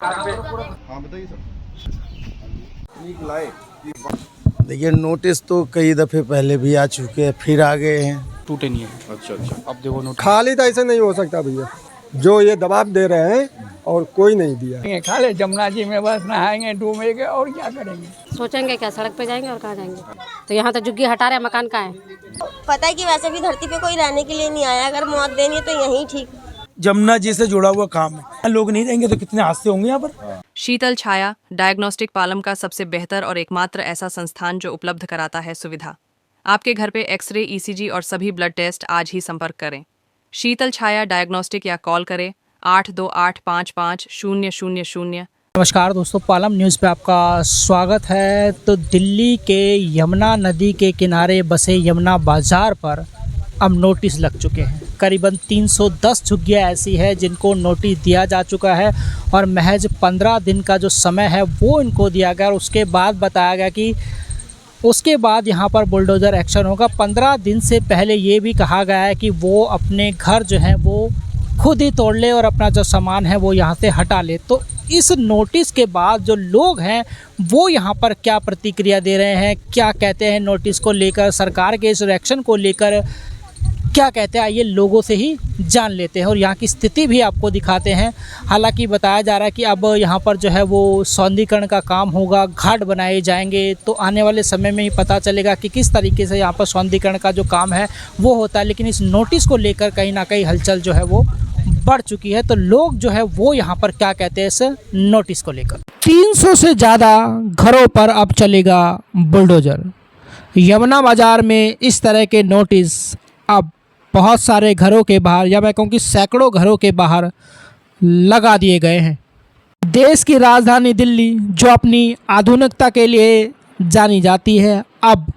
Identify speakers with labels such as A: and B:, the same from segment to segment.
A: हाँ बताइए सर।
B: देखिए, नोटिस तो कई दफ़े पहले भी आ चुके हैं, फिर आ गए हैं।
C: टूटे नहीं है।
A: अच्छा अच्छा।
C: अब देखो नोट
D: खाली तो ऐसे नहीं हो सकता भैया, जो ये दबाव दे रहे हैं और कोई नहीं दिया।
E: खाले जमुना जी में बस नहाएंगे डूबेंगे और क्या करेंगे।
F: सोचेंगे क्या, सड़क पे जाएंगे और कहाँ जाएंगे। तो यहाँ तो झुग्गी हटा रहे, मकान कहाँ है।
G: पता है कि वैसे भी धरती पे कोई रहने के लिए नहीं आया, अगर मौत देनी है तो यहीं ठीक।
H: जमुना जी से जुड़ा हुआ काम है, लोग नहीं रहेंगे तो कितने हादसे होंगे यहाँ पर।
I: शीतल छाया डायग्नोस्टिक पालम का सबसे बेहतर और एकमात्र ऐसा संस्थान जो उपलब्ध कराता है सुविधा। आपके घर पे एक्सरे, ईसीजी और सभी ब्लड टेस्ट आज ही संपर्क करें। शीतल छाया डायग्नोस्टिक या कॉल करें 82855000।
J: नमस्कार दोस्तों, पालम न्यूज़ पे आपका स्वागत है। तो दिल्ली के यमुना नदी के किनारे बसे यमुना बाज़ार पर अब नोटिस लग चुके हैं। करीबन 310 झुग्गियाँ ऐसी है जिनको नोटिस दिया जा चुका है और महज 15 दिन का जो समय है वो इनको दिया गया और उसके बाद बताया गया कि उसके बाद यहाँ पर बुलडोज़र एक्शन होगा। 15 दिन से पहले ये भी कहा गया है कि वो अपने घर जो है वो खुद ही तोड़ ले और अपना जो सामान है वो यहाँ से हटा ले। तो इस नोटिस के बाद जो लोग हैं वो यहाँ पर क्या प्रतिक्रिया दे रहे हैं, क्या कहते हैं नोटिस को लेकर, सरकार के इस एक्शन को लेकर क्या कहते हैं, आइए लोगों से ही जान लेते हैं और यहाँ की स्थिति भी आपको दिखाते हैं। हालांकि बताया जा रहा है कि अब यहाँ पर जो है वो सौंदर्यीकरण का काम होगा, घाट बनाए जाएंगे, तो आने वाले समय में ही पता चलेगा कि किस तरीके से यहाँ पर सौंदर्यीकरण का जो काम है वो होता है। लेकिन इस नोटिस को लेकर कहीं ना कहीं हलचल जो है वो बढ़ चुकी है। तो लोग जो है वो यहाँ पर क्या कहते हैं इस नोटिस को लेकर। 300 से ज़्यादा घरों पर अब चलेगा बुलडोज़र। यमुना बाज़ार में इस तरह के नोटिस अब बहुत सारे घरों के बाहर, या मैं कहूँ कि सैकड़ों घरों के बाहर लगा दिए गए हैं। देश की राजधानी दिल्ली जो अपनी आधुनिकता के लिए जानी जाती है, अब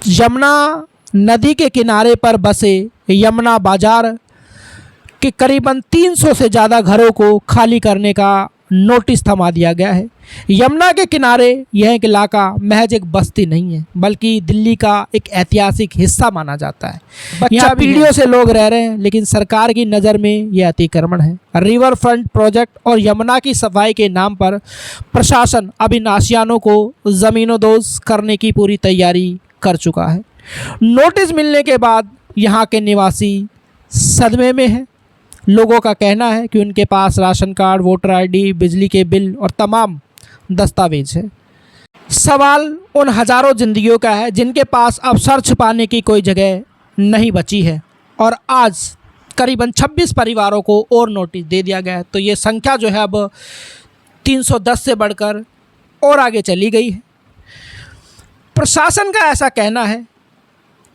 J: यमुना नदी के किनारे पर बसे यमुना बाज़ार के करीबन 300 से ज़्यादा घरों को खाली करने का नोटिस थमा दिया गया है। यमुना के किनारे यह एक इलाका महज एक बस्ती नहीं है बल्कि दिल्ली का एक ऐतिहासिक हिस्सा माना जाता है। यहाँ पीढ़ियों से लोग रह रहे हैं, लेकिन सरकार की नज़र में यह अतिक्रमण है। रिवर फ्रंट प्रोजेक्ट और यमुना की सफाई के नाम पर प्रशासन अब इन आशियानों को ज़मीनोदोज़ करने की पूरी तैयारी कर चुका है। नोटिस मिलने के बाद यहाँ के निवासी सदमे में हैं। लोगों का कहना है कि उनके पास राशन कार्ड, वोटर आईडी, बिजली के बिल और तमाम दस्तावेज है। सवाल उन हज़ारों ज़िंदगियों का है जिनके पास अब सर छुपाने की कोई जगह नहीं बची है और आज करीबन 26 परिवारों को और नोटिस दे दिया गया है। तो ये संख्या जो है अब 310 से बढ़कर और आगे चली गई है। प्रशासन का ऐसा कहना है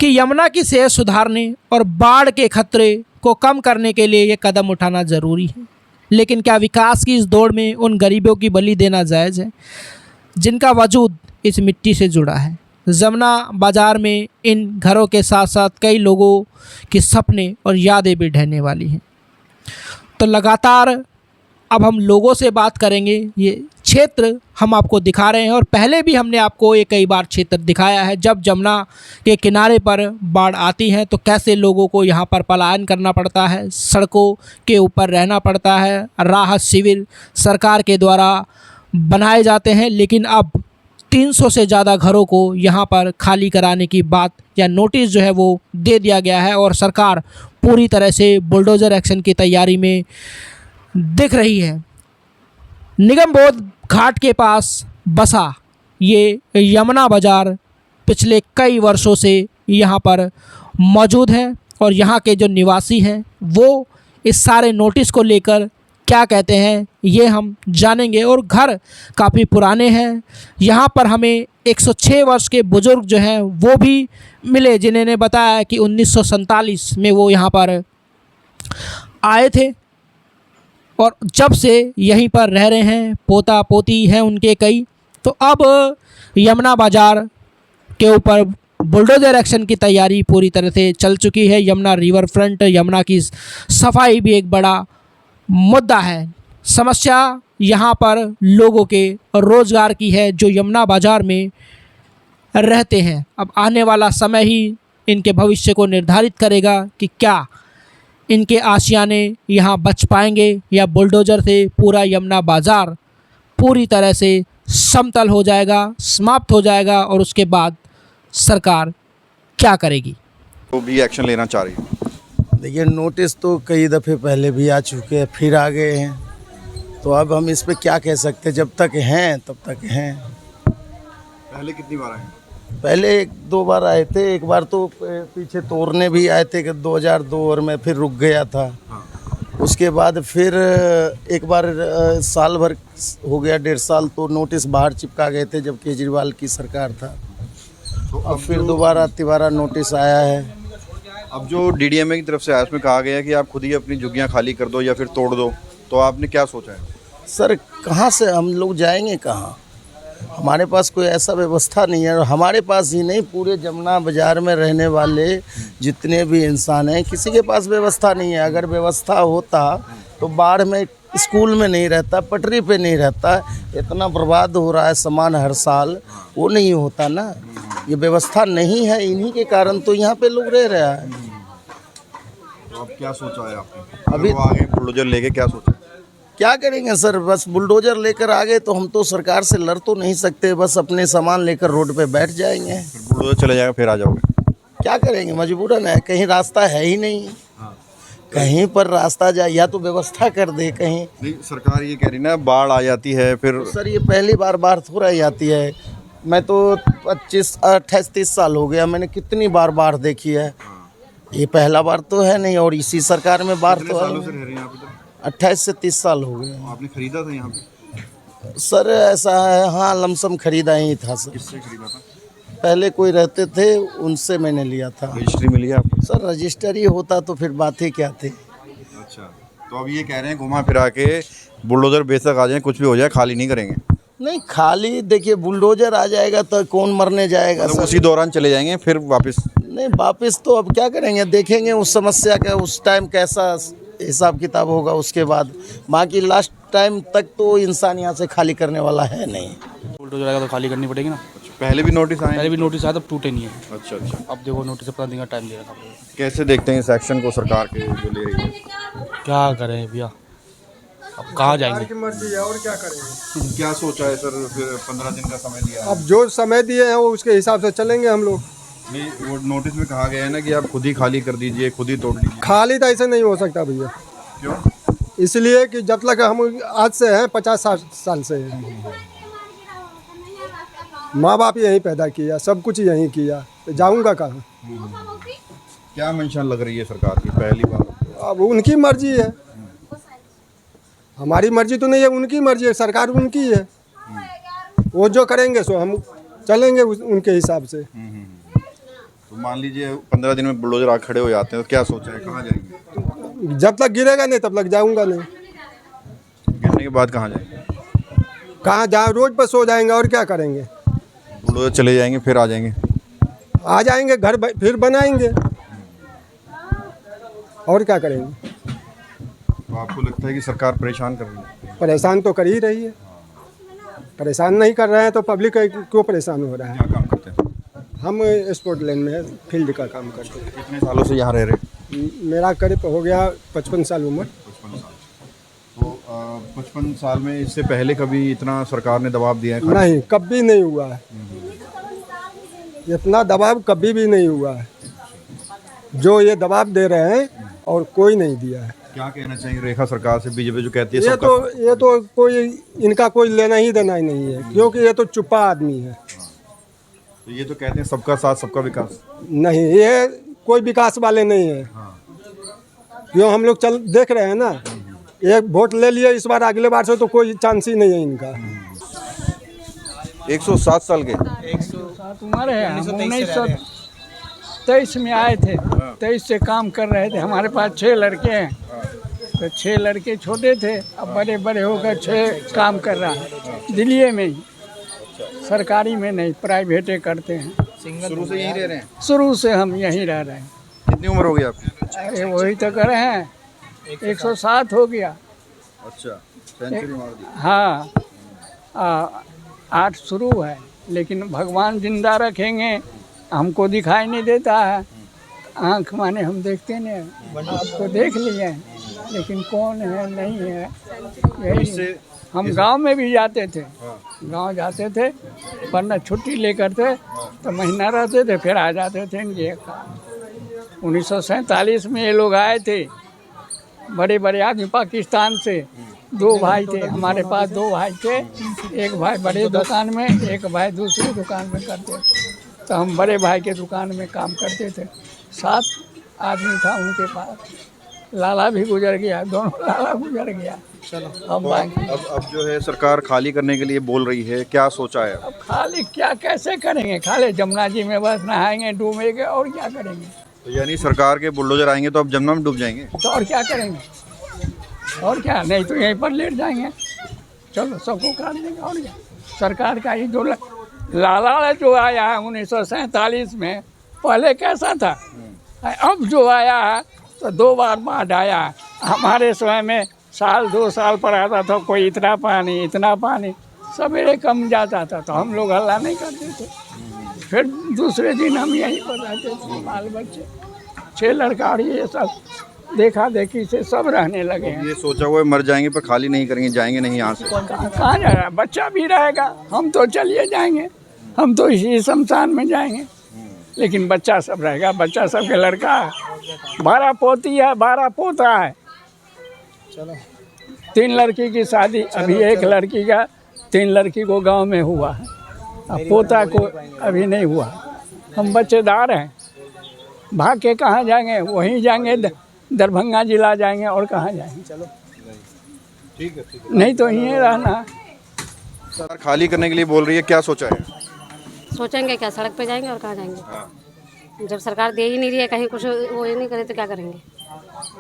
J: कि यमुना की सेहत सुधारने और बाढ़ के खतरे को कम करने के लिए ये कदम उठाना ज़रूरी है। लेकिन क्या विकास की इस दौड़ में उन गरीबों की बलि देना जायज़ है जिनका वजूद इस मिट्टी से जुड़ा है। यमुना बाज़ार में इन घरों के साथ साथ कई लोगों के सपने और यादें भी ढहने वाली हैं। तो लगातार अब हम लोगों से बात करेंगे। ये क्षेत्र हम आपको दिखा रहे हैं और पहले भी हमने आपको ये कई बार क्षेत्र दिखाया है। जब यमुना के किनारे पर बाढ़ आती है तो कैसे लोगों को यहाँ पर पलायन करना पड़ता है, सड़कों के ऊपर रहना पड़ता है, राहत शिविर सरकार के द्वारा बनाए जाते हैं। लेकिन अब 300 से ज़्यादा घरों को यहाँ पर खाली कराने की बात या नोटिस जो है वो दे दिया गया है और सरकार पूरी तरह से बुलडोज़र एक्शन की तैयारी में दिख रही है। निगमबोध घाट के पास बसा ये यमुना बाज़ार पिछले कई वर्षों से यहाँ पर मौजूद है और यहाँ के जो निवासी हैं वो इस सारे नोटिस को लेकर क्या कहते हैं ये हम जानेंगे। और घर काफ़ी पुराने हैं। यहाँ पर हमें 106 वर्ष के बुज़ुर्ग जो हैं वो भी मिले जिन्होंने बताया कि 1947 में वो यहाँ पर आए थे और जब से यहीं पर रह रहे हैं, पोता पोती हैं उनके कई। तो अब यमुना बाज़ार के ऊपर बुलडोज़र एक्शन की तैयारी पूरी तरह से चल चुकी है। यमुना रिवर फ्रंट, यमुना की सफाई भी एक बड़ा मुद्दा है। समस्या यहाँ पर लोगों के रोज़गार की है जो यमुना बाज़ार में रहते हैं। अब आने वाला समय ही इनके भविष्य को निर्धारित करेगा कि क्या इनके आशियाने यहाँ बच पाएंगे या बुलडोज़र से पूरा यमुना बाज़ार पूरी तरह से समतल हो जाएगा, समाप्त हो जाएगा और उसके बाद सरकार क्या करेगी?
A: तो भी एक्शन लेना चाह रही है।
B: देखिए नोटिस तो कई दफ़े पहले भी आ चुके हैं, फिर आ गए हैं, तो अब हम इस पे क्या कह सकते हैं। जब तक हैं तब तक हैं।
A: पहले कितनी बार आए?
B: पहले 1-2 बार आए थे, एक बार तो पीछे तोड़ने भी आए थे कि 2002 और में फिर रुक गया था। उसके बाद फिर एक बार साल भर हो गया, 1.5 साल, तो नोटिस बाहर चिपका गए थे जब केजरीवाल की सरकार था।
A: तो
B: अब फिर दोबारा नोटिस आया है।
A: अब जो डीडीएमए की तरफ से आया उसमें कहा गया कि आप खुद ही अपनी झुग्गियाँ खाली कर दो या फिर तोड़ दो, तो आपने क्या सोचा है?
B: सर कहाँ से हम लोग जाएंगे कहाँ? हमारे पास कोई ऐसा व्यवस्था नहीं है, और हमारे पास ही नहीं, पूरे जमुना बाज़ार में रहने वाले जितने भी इंसान हैं किसी के पास व्यवस्था नहीं है। अगर व्यवस्था होता तो बाढ़ में स्कूल में नहीं रहता, पटरी पे नहीं रहता, इतना बर्बाद हो रहा है सामान हर साल, वो नहीं होता ना। ये व्यवस्था नहीं है, इन्हीं के कारण तो यहाँ पे लोग रह रहे हैं।
A: तो अब क्या सोचा है आपने? अभी आगे बुलडोजर लेके क्या सोचा?
B: क्या करेंगे सर, बस बुलडोजर लेकर आ गए तो हम तो सरकार से लड़ तो नहीं सकते, बस अपने सामान लेकर रोड पे बैठ जाएंगे।
A: फिर बुलडोजर चले जाएगा फिर आ जाओगे?
B: क्या करेंगे, मजबूरन है, कहीं रास्ता है ही नहीं। कहीं पर रास्ता जाए या तो व्यवस्था कर दे कहीं।
A: नहीं, सरकार ये कह रही ना बाढ़ आ जाती है फिर।
B: तो सर ये पहली बार थोड़ा ही आती है। मैं तो 25-28-30 साल हो गया, मैंने कितनी बार देखी है। ये पहला बार तो है नहीं, और इसी सरकार में बार तो
A: सालों से रह रहे हैं आप इधर?
B: 28 से 30 साल हो गए।
A: आपने खरीदा था यहाँ पे?
B: सर ऐसा है, हाँ, लमसम खरीदा ही था सर।
A: किससे खरीदा था?
B: पहले कोई रहते थे उनसे मैंने लिया था।
A: रजिस्ट्री मिली है आपको?
B: सर रजिस्ट्री होता तो फिर बात ही क्या थी।
A: अच्छा, तो अब ये कह रहे हैं घुमा फिरा के बुलडोजर बेशक आ जाए, कुछ भी हो जाए, खाली नहीं करेंगे?
B: नहीं, खाली देखिए बुलडोजर आ जाएगा तो कौन मरने जाएगा
A: मतलब
B: सर?
A: उसी दौरान चले जाएंगे फिर वापस?
B: नहीं, वापस तो अब क्या करेंगे, देखेंगे उस समस्या का उस टाइम कैसा हिसाब किताब होगा उसके बाद। बाकी लास्ट टाइम तक तो इंसान यहाँ से खाली करने वाला है नहीं।
C: बुलडोजर आएगा तो खाली करनी पड़ेगी ना।
A: पहले भी नोटिस आए?
C: पहले भी नोटिस आया तब टूटे नहीं है।
A: अच्छा अच्छा।
C: अब देखो नोटिस 15 दिन का टाइम दे रहा था।
A: कैसे देखते हैं इस एक्शन को सरकार के जो ले रही है?
C: क्या करें भैया, अब कहाँ जाएंगे?
D: की मर्जी है और क्या करेंगे।
A: क्या सोचा है सर? फिर 15 दिन का समय दिया है।
D: अब जो समय दिए हैं वो उसके हिसाब से चलेंगे हम लोग।
A: नहीं, वो नोटिस में कहा गया है ना कि आप खुद ही खाली कर दीजिए, खुद ही तोड़ लीजिए।
D: खाली तो ऐसे नहीं हो सकता भैया।
A: क्यों?
D: इसलिए कि जब तक हम आज से हैं 50-60 साल से हैं, माँ बाप यहीं पैदा किया, सब कुछ यहीं किया, तो जाऊँगा कहाँ?
A: क्या मंशा लग रही है सरकार की पहली बार?
D: अब उनकी मर्जी है, हमारी मर्जी तो नहीं है, उनकी मर्जी है, सरकार उनकी है। वो जो करेंगे सो हम चलेंगे उनके हिसाब से।
A: तो मान लीजिए 15 दिन में बुलडोजर आ खड़े हो जाते हैं तो क्या सोचा है, कहाँ जाएंगे?
D: जब तक गिरेगा नहीं तब तक जाऊँगा नहीं।
A: गिरने के बाद कहाँ जाएंगे?
D: कहाँ जा, रोड पर सो जाएंगे और क्या करेंगे।
A: बुलडोजर चले जाएंगे फिर आ जाएंगे?
D: आ जाएंगे, घर फिर बनाएंगे और क्या करेंगे।
A: तो आपको लगता है कि सरकार परेशान कर रही है?
D: परेशान तो कर ही रही है। परेशान नहीं कर रहे हैं तो पब्लिक क्यों परेशान हो रहा है।
A: क्या काम करते हैं?
D: हम स्पोर्ट लाइन में फील्ड का काम करते हैं।
A: कितने सालों से यहाँ रह रहे हैं?
D: मेरा करीब हो गया 55 साल उम्र।
A: 55 साल। तो 55 साल में इससे पहले कभी इतना सरकार ने दबाव दिया है?
D: नहीं, कभी नहीं हुआ है। इतना दबाव कभी भी नहीं हुआ है जो ये दबाव दे रहे हैं, और कोई नहीं दिया है।
A: क्या कहना चाहिए रेखा सरकार से, बीजेपी जो कहती है
D: ये तो कोई इनका कोई लेना ही देना ही नहीं है, क्योंकि ये तो चुप्पा आदमी है।
A: तो ये तो कहते हैं सबका साथ सबका विकास।
D: नहीं, ये कोई विकास वाले नहीं है। क्यों, हम लोग चल देख रहे हैं ना, एक वोट ले लिए इस बार, अगले बार से तो कोई चांस ही नहीं है इनका।
A: 107 साल के
E: 107 उम्र है। हम 1923 में आए थे, 23 से काम कर रहे थे। हमारे पास 6 लड़के हैं, तो 6 लड़के छोटे थे, अब बड़े बड़े होकर 6 काम कर रहा है। दिल्ली में ही, सरकारी में नहीं, प्राइवेटे करते हैं।
A: शुरू से यहीं रह रहे हैं?
E: शुरू से हम यहीं रह रहे हैं।
A: कितनी उम्र हो गई आपकी?
E: अरे वही तो कर रहे हैं, 107 हो गया।
A: अच्छा, सेंचुरी मार दी।
E: हाँ, 8 शुरू है, लेकिन भगवान जिंदा रखेंगे, हमको दिखाई नहीं देता है। आँख माने हम देखते नहीं, आपको देख लिए हैं, लेकिन कौन है नहीं है यही। हम गांव में भी जाते थे, गांव जाते थे, वरना छुट्टी लेकर थे तो महीना रहते थे, फिर आ जाते थे। इनके 1947 में ये लोग आए थे, बड़े बड़े आदमी पाकिस्तान से। 2 भाई थे हमारे पास, 2 भाई थे, एक भाई बड़े दुकान में, एक भाई दूसरी दुकान में करते थे। तो हम बड़े भाई के दुकान में काम करते थे। 7 आदमी था उनके पास। लाला भी गुजर गया, दोनों लाला गुजर गया। चलो
A: अब जो है सरकार खाली करने के लिए बोल रही है, क्या सोचा है?
E: अब खाली क्या कैसे करेंगे? खाली जमुना जी में बस नहाएंगे, डूबेंगे, और क्या करेंगे?
A: तो यानी सरकार के बुलडोजर आएंगे तो अब जमुना में डूब जाएंगे?
E: तो और क्या करेंगे? और क्या, नहीं तो यहीं पर लेट जाएंगे। चलो सबको काट देंगे, और क्या। सरकार का ही जो लाला जो आया है 1947 में, पहले कैसा था, अब जो आया है तो 2 बार बाढ़ आया है। हमारे समय में साल 2 साल पर आता था कोई, इतना पानी सवेरे कम जाता था तो हम लोग हल्ला नहीं करते थे। फिर दूसरे दिन हम यहीं पर रहते थे, बाल बच्चे 6 लड़का, और ये सब देखा देखी से सब रहने लगे हैं।
A: ये सोचा हुआ है मर जाएंगे पर खाली नहीं करेंगे, जाएंगे नहीं यहाँ से।
E: कहाँ जा रहा है? बच्चा भी रहेगा, हम तो चलिए जाएंगे, हम तो इसी शमशान में जाएंगे, लेकिन बच्चा सब रहेगा। बच्चा सबके लड़का है, 12 पोती है, 12 पोता है। चलो 3 लड़की की शादी, अभी 1 लड़की का, 3 लड़की को गांव में हुआ है, अब पोता को अभी नहीं हुआ। हम बच्चेदार हैं, भाग के कहाँ जाएंगे? वहीं जाएंगे, दरभंगा जिला जाएंगे, और कहाँ जाएंगे? चलो
A: ठीक है।
E: नहीं तो यहीं रहना।
A: सरकार खाली करने के लिए बोल रही है, क्या सोचा है?
F: सोचेंगे क्या, सड़क पे जाएंगे और कहाँ जाएंगे? जब सरकार दे ही नहीं रही है, कहीं कुछ वो ही नहीं करे तो क्या करेंगे?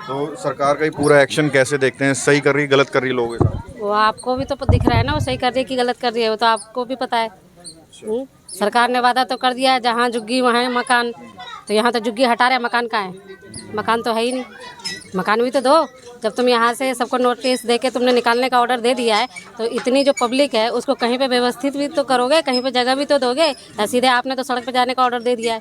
A: तो सरकार का ही पूरा एक्शन कैसे देखते हैं? सही कर रही, गलत कर रही है लोगों के साथ?
F: वो आपको भी तो दिख रहा है ना, वो सही कर रही है कि गलत कर रही है, वो तो आपको भी पता है। सरकार ने वादा तो कर दिया है, जहाँ झुग्गी वहाँ मकान, तो यहाँ तो झुग्गी हटा रहे, मकान कहाँ है? मकान तो है ही नहीं, मकान भी तो दो। जब तुम यहाँ से सबको नोटिस दे के तुमने निकालने का ऑर्डर दे दिया है, तो इतनी जो पब्लिक है उसको कहीं पे व्यवस्थित भी तो करोगे, कहीं पे जगह भी तो दोगे। सीधे आपने तो सड़क पे जाने का ऑर्डर दे दिया है।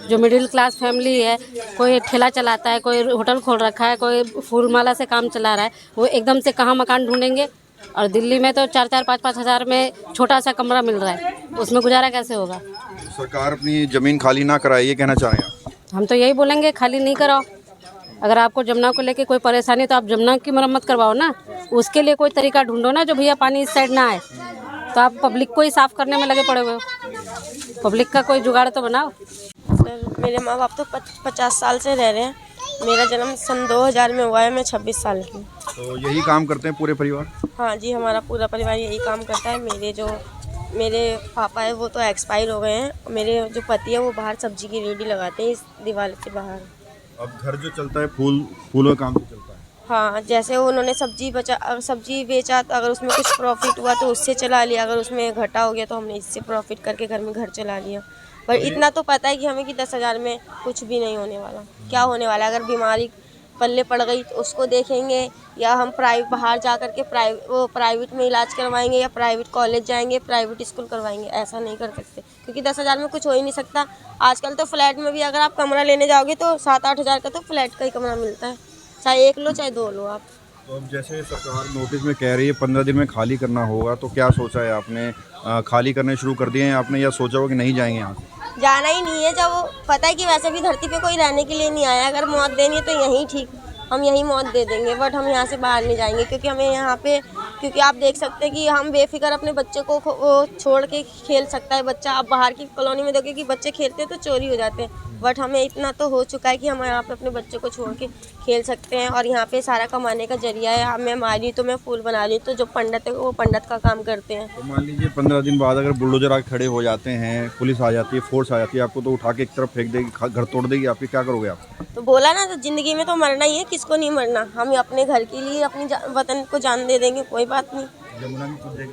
F: जो मिडिल क्लास फैमिली है, कोई ठेला चलाता है, कोई होटल खोल रखा है, कोई फूल माला से काम चला रहा है, वो एकदम से कहाँ मकान ढूंढेंगे? और दिल्ली में तो 4-4, 5-5 हज़ार में छोटा सा कमरा मिल रहा है, उसमें गुजारा कैसे होगा?
A: सरकार अपनी ज़मीन खाली ना कराए, ये कहना चाह रहे हैं?
F: हम तो यही बोलेंगे, खाली नहीं कराओ। अगर आपको जमुना को लेके कोई परेशानी, तो आप जमुना की मरम्मत करवाओ ना, उसके लिए कोई तरीका ढूंढो ना, जो भैया पानी इस साइड ना आए। तो आप पब्लिक को ही साफ करने में लगे पड़े हुए हो, पब्लिक का कोई जुगाड़ तो बनाओ।
G: सर मेरे माँ बाप तो 50 साल से रह रहे हैं। मेरा जन्म सन 2000 में हुआ है, मैं 26 साल की।
A: तो यही काम करते हैं पूरे परिवार?
G: हाँ जी, हमारा पूरा परिवार यही काम करता है। मेरे पापा है वो तो एक्सपायर हो गए हैं। मेरे जो पति है वो बाहर सब्जी की रेडी लगाते हैं, इस दीवार के बाहर।
A: अब घर जो चलता है फूलों का काम तो चलता है?
G: हाँ, जैसे उन्होंने सब्जी बेचा तो अगर उसमें कुछ प्रॉफिट हुआ तो उससे चला लिया, अगर उसमें घाटा हो गया तो हमने इससे प्रॉफिट करके घर चला लिया। पर इतना तो पता है कि हमें कि 10,000 में कुछ भी नहीं होने वाला। क्या होने वाला है? अगर बीमारी पल्ले पड़ गई तो उसको देखेंगे, या हम बाहर जा कर के प्राइवेट में इलाज करवाएंगे, या प्राइवेट कॉलेज जाएंगे, प्राइवेट स्कूल करवाएंगे। ऐसा नहीं कर सकते, क्योंकि 10,000 में कुछ हो ही नहीं सकता। आजकल तो फ्लैट में भी अगर आप कमरा लेने जाओगे तो 7-8 हज़ार का तो फ्लैट का ही कमरा मिलता है, चाहे 1 लो चाहे 2 लो आप।
A: तो अब जैसे सरकार नोटिस में कह रही है 15 दिन में खाली करना होगा, तो क्या सोचा है आपने? खाली करने शुरू कर दिए हैं आपने, या सोचा हो कि नहीं जाएंगे यहाँ से?
G: जाना ही नहीं है। जब पता है कि वैसे भी धरती पे कोई रहने के लिए नहीं आया, अगर मौत देनी है तो यहीं ठीक, हम यहीं मौत दे देंगे, बट हम यहाँ से बाहर नहीं जाएंगे। क्योंकि हमें यहाँ पे, क्योंकि आप देख सकते हैं कि हम बेफिक्र अपने बच्चे को छोड़ के खेल सकता है बच्चा। आप बाहर की कॉलोनी में देखिए कि बच्चे खेलते हैं तो चोरी हो जाते हैं, बट हमें इतना तो हो चुका है कि हम यहाँ पे अपने बच्चे को छोड़ के खेल सकते हैं। और यहाँ पे सारा कमाने का जरिया है। मैं मारी तो मैं फूल बना रही, तो जो पंडित है वो पंडित का काम करते हैं।
A: तो मान लीजिए 15 दिन बाद अगर बुलडोजर आके खड़े हो जाते हैं, पुलिस आ जाती है, फोर्स आ जाती है, आपको तो उठा के एक तरफ फेंक देगी, घर तोड़ देगी, आपकी क्या करोगे आप?
G: तो बोला ना, तो जिंदगी में तो मरना ही है, किसको नहीं मरना। हम अपने घर के लिए अपनी वतन को जान दे देंगे, कोई बात नहीं।
A: जमुना में कूद जाएगी?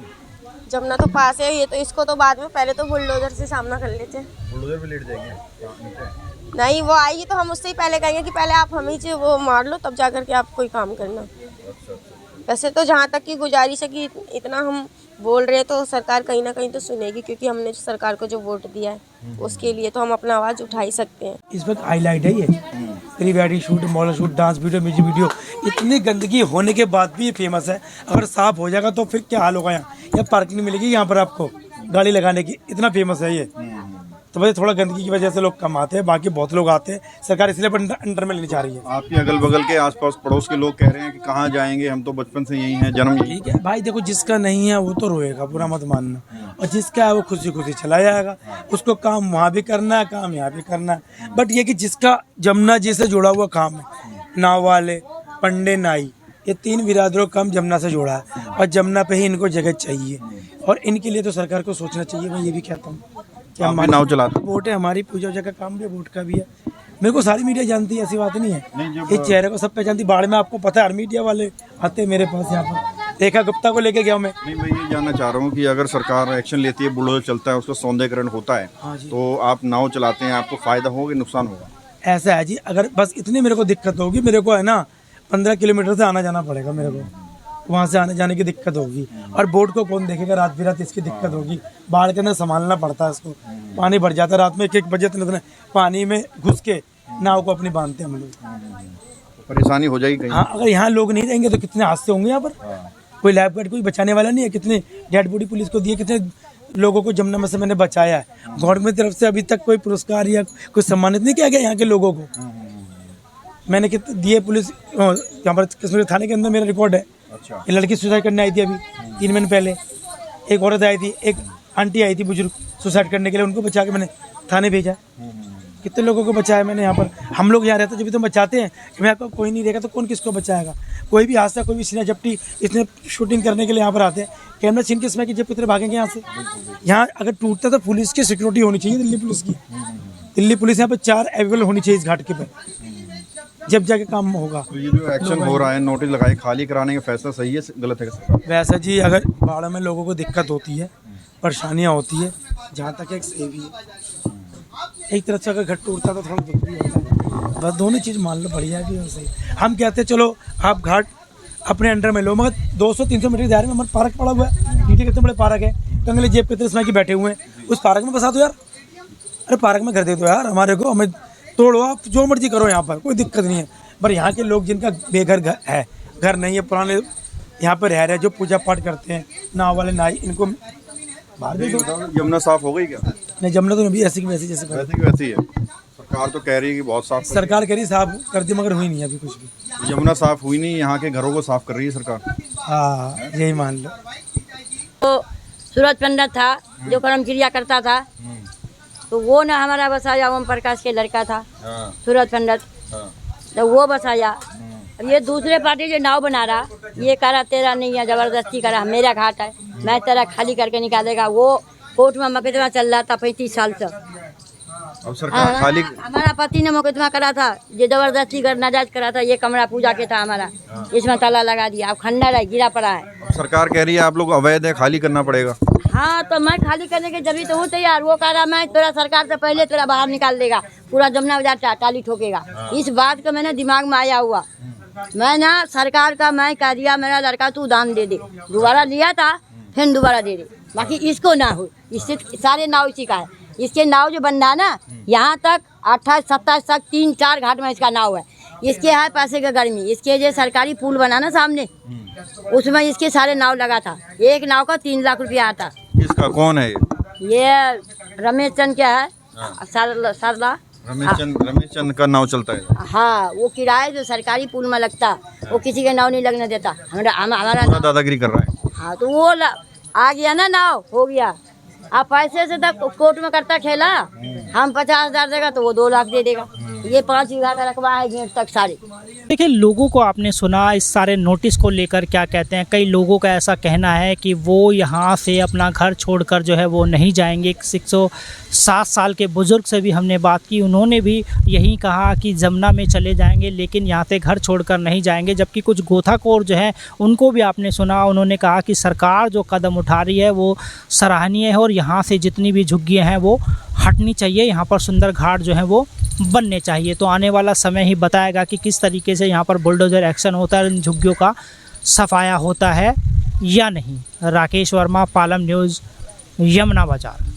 G: जमुना तो पास है, ये तो इसको तो बाद में, पहले तो बुलडोजर से सामना कर लेते हैं।
A: बुलडोजर पे लेट जाएंगे?
G: नहीं, वो आएगी तो हम उससे ही पहले कहेंगे कि पहले आप हमें वो मार लो, तब जा कर के आप कोई काम करना। वैसे तो जहाँ तक की गुजारिश है कि इतना हम बोल रहे हैं तो सरकार कहीं ना कहीं तो सुनेगी, क्योंकि हमने सरकार को जो वोट दिया है उसके लिए तो हम अपना आवाज़ उठा ही सकते हैं।
H: इस वक्त हाईलाइट है ये pre wedding shoot, model shoot, dance video, music video, इतनी गंदगी होने के बाद भी ये फेमस है। अगर साफ हो जाएगा तो फिर क्या हाल होगा यहाँ पार्किंग मिलेगी यहाँ पर आपको गाड़ी लगाने की, इतना फेमस है ये। तो वजह थोड़ा गंदगी की वजह से लोग कम आते हैं, बाकी बहुत लोग आते हैं, सरकार इसलिए अंडर में लेनी चाह रही है।
A: आपके अगल बगल के आसपास पड़ोस के लोग कह रहे हैं कि कहाँ जाएंगे, हम तो बचपन से यही हैं, जन्म यही।
H: ठीक है भाई, देखो जिसका नहीं है वो तो रोएगा, पूरा मत मानना, और जिसका है वो खुशी खुशी चला जाएगा। उसको काम वहाँ भी करना है, काम यहाँ भी करना है। बट ये कि जिसका जमुना जी से जुड़ा हुआ काम है, नाव वाले, पंडे, नाई, ये 3 बिरादरों का काम जमुना से जोड़ा है, और जमुना पे ही इनको जगह चाहिए, और इनके लिए तो सरकार को सोचना चाहिए। मैं ये भी कहता हूँ कि
A: आप भी नाव चलाते हैं?
H: वोट है हमारी, पूजा वूजा का काम भी है, वोट का भी है। मेरे को सारी मीडिया जानती है, ऐसी बात नहीं है। इस चेहरे को सब पहचानती। बाढ़ में आपको पता है हर मीडिया वाले आते हैं मेरे पास यहाँ पर। रेखा गुप्ता को लेके गया मैं।
A: नहीं, मैं ये जानना चाह रहा हूँ कि अगर सरकार एक्शन लेती है, बुलडोजर चलता है, उसका सौंदर्यीकरण होता है, तो आप नाव चलाते हैं, आपको फायदा होगा कि नुकसान होगा?
H: ऐसा है जी, अगर बस इतनी मेरे को दिक्कत होगी, मेरे को है ना 15 किलोमीटर से आना जाना पड़ेगा मेरे को, वहाँ से आने जाने की दिक्कत होगी। और बोट को कौन देखेगा रात बिरात, इसकी दिक्कत होगी। बाढ़ के अंदर संभालना पड़ता है इसको, पानी भर जाता है रात में 1-1 बजे तक पानी में घुस के नाव को अपनी बांधते हैं हम लोग।
A: परेशानी हो जाएगी कहीं?
H: हाँ, अगर यहाँ लोग नहीं रहेंगे तो कितने हादसे होंगे यहाँ पर। कोई लाइफ गार्ड, कोई बचाने वाला नहीं है। कितने डेड बॉडी पुलिस को दिए, कितने लोगों को जमुना में से मैंने बचाया है। गवर्नमेंट की तरफ से अभी तक कोई पुरस्कार या कुछ सम्मानित नहीं किया गया यहाँ के लोगों को। मैंने कितने दिए पुलिस, यहाँ पर कश्मीर थाने के अंदर मेरा रिकॉर्ड है।
A: अच्छा।
H: ये लड़की सुसाइड करने आई थी अभी 3 महीने पहले, एक औरत आई थी, एक आंटी आई थी बुजुर्ग सुसाइड करने के लिए, उनको बचा के मैंने थाने भेजा। कितने लोगों को बचाया मैंने यहाँ पर। हम लोग यहाँ रहते जब भी तो बचाते हैं, कि मैं कोई नहीं रहेगा तो कौन किसको बचाएगा। कोई भी हादसा, कोई भी सीना झपटी, इसने शूटिंग करने के लिए यहाँ पर आते हैं, कैमरा छीन के समय कि जब कितने भागेंगे यहाँ से। यहाँ अगर टूटता तो पुलिस की सिक्योरिटी होनी चाहिए, दिल्ली पुलिस की। दिल्ली पुलिस यहाँ पर 4 अवेलेबल होनी चाहिए इस घाट के पे, जब जाके काम होगा।
A: तो ये जो एक्शन हो रहा है, नोटिस लगाए, खाली कराने का फैसला सही है, गलत है?
H: वैसा जी, अगर बाढ़ में लोगों को दिक्कत होती है, परेशानियाँ होती है, जहाँ तक एक सही भी है। एक तरफ से अगर घट टूटता तो थोड़ा दुख भी होता है, बस दोनों चीज़ मान लो, बढ़िया भी हो सही। हम कहते हैं चलो आप घाट अपने अंडर में लो, मगर 200-300 मीटर के दायरे में हमारा पार्क पड़ा हुआ है। नीचे कितने बड़े पार्क है, कंगले जेब पे समय की बैठे हुए हैं, उस पार्क में बसा दो यार। अरे पार्क में कर दे दो यार हमारे को, हमें तोड़ो, आप जो मर्जी करो, यहाँ पर कोई दिक्कत नहीं है। पर यहाँ के लोग जिनका बेघर है, घर नहीं है, पुराने यहाँ पर रह रहे हैं, जो पूजा पाठ करते हैं, नाव वाले नाई, इनको बाहर भी दो।
A: यमुना साफ हो गई क्या?
H: नहीं, जमुना तो अभी ऐसी की वैसी जैसे
A: वैसी है। सरकार तो कह रही है कि बहुत साफ,
H: सरकार कह रही साफ कर दी, मगर हुई नहीं अभी कुछ भी।
A: यमुना साफ हुई नहीं, यहाँ के घरों को साफ कर रही है सरकार।
H: हाँ, यही मान लो।
K: तो सूरज पंडित था जो कर्म क्रिया करता था, तो वो ना हमारा बसाया, ओम प्रकाश के लड़का था सूरज पंडित, तो वो बसाया। अब ये दूसरे पार्टी जो नाव बना रहा, ये कह रहा तेरा नहीं है, जबरदस्ती करा, मेरा घाट है, मैं तेरा खाली करके निकालेगा। वो कोर्ट में मुकदमा चल रहा था 35 साल से।
A: अब सरकार खाली,
K: हमारा पति ने मुकदमा करा था, ये जबरदस्ती कर नाजायज करा था। ये कमरा पूजा के था हमारा, इसमें ताला लगा दिया, अब खंडर है, गिरा पड़ा है।
A: सरकार कह रही है आप लोग अवैध है, खाली करना पड़ेगा।
K: हाँ, तो मैं खाली करने के जरूरी तो हूँ तैयार। वो कह रहा मैं तेरा सरकार से पहले तेरा बाहर निकाल देगा, पूरा जमुना बाजार टाली ठोकेगा। इस बात का मैंने दिमाग में आया हुआ, मैं ना सरकार का मैं कह दिया मेरा लड़का तू दान दे दे। दोबारा लिया था, फिर दोबारा दे दे, बाकी इसको ना हो। इससे सारे नाव इसी का है, इसके नाव जो बन रहा ना, यहाँ तक 28-27 तक 3-4 घाट में इसका नाव है। इसके है पैसे का गर्मी, इसके जो सरकारी पुल बना ना सामने, उसमें इसके सारे नाव लगा था। एक नाव का 3 लाख रुपया आता।
A: इसका कौन है
K: ये रमेश चंद क्या है, सरला
A: रमेश चंद का नाव चलता है।
K: हाँ, वो किराया जो सरकारी पुल में लगता, वो किसी के नाव नहीं लगने देता। हमारा
A: दादागिरी कर रहा है।
K: हाँ, तो वो आ गया ना, नाव हो गया। आप पैसे से तक कोर्ट में करता खेला, हम 50,000 देगा तो वो 2 लाख दे देगा। ये 5 बीघा का रकबा है गेट तक सारे।
J: देखिए, लोगों को आपने सुना इस सारे नोटिस को लेकर क्या कहते हैं। कई लोगों का ऐसा कहना है कि वो यहाँ से अपना घर छोड़कर जो है वो नहीं जाएंगे। 107 साल के बुज़ुर्ग से भी हमने बात की, उन्होंने भी यही कहा कि जमुना में चले जाएंगे, लेकिन यहाँ से घर छोड़कर नहीं जाएंगे। जबकि कुछ गोताखोर जो है उनको भी आपने सुना, उन्होंने कहा कि सरकार जो कदम उठा रही है वो सराहनीय है और यहाँ से जितनी भी झुग्गियाँ हैं वो हटनी चाहिए, यहाँ पर सुंदर घाट जो है वो बनने चाहिए। तो आने वाला समय ही बताएगा कि किस तरीके से यहाँ पर बुलडोज़र एक्शन होता है इन झुग्गियों का सफाया होता है या नहीं। राकेश वर्मा, पालम न्यूज़, यमुना बाजार।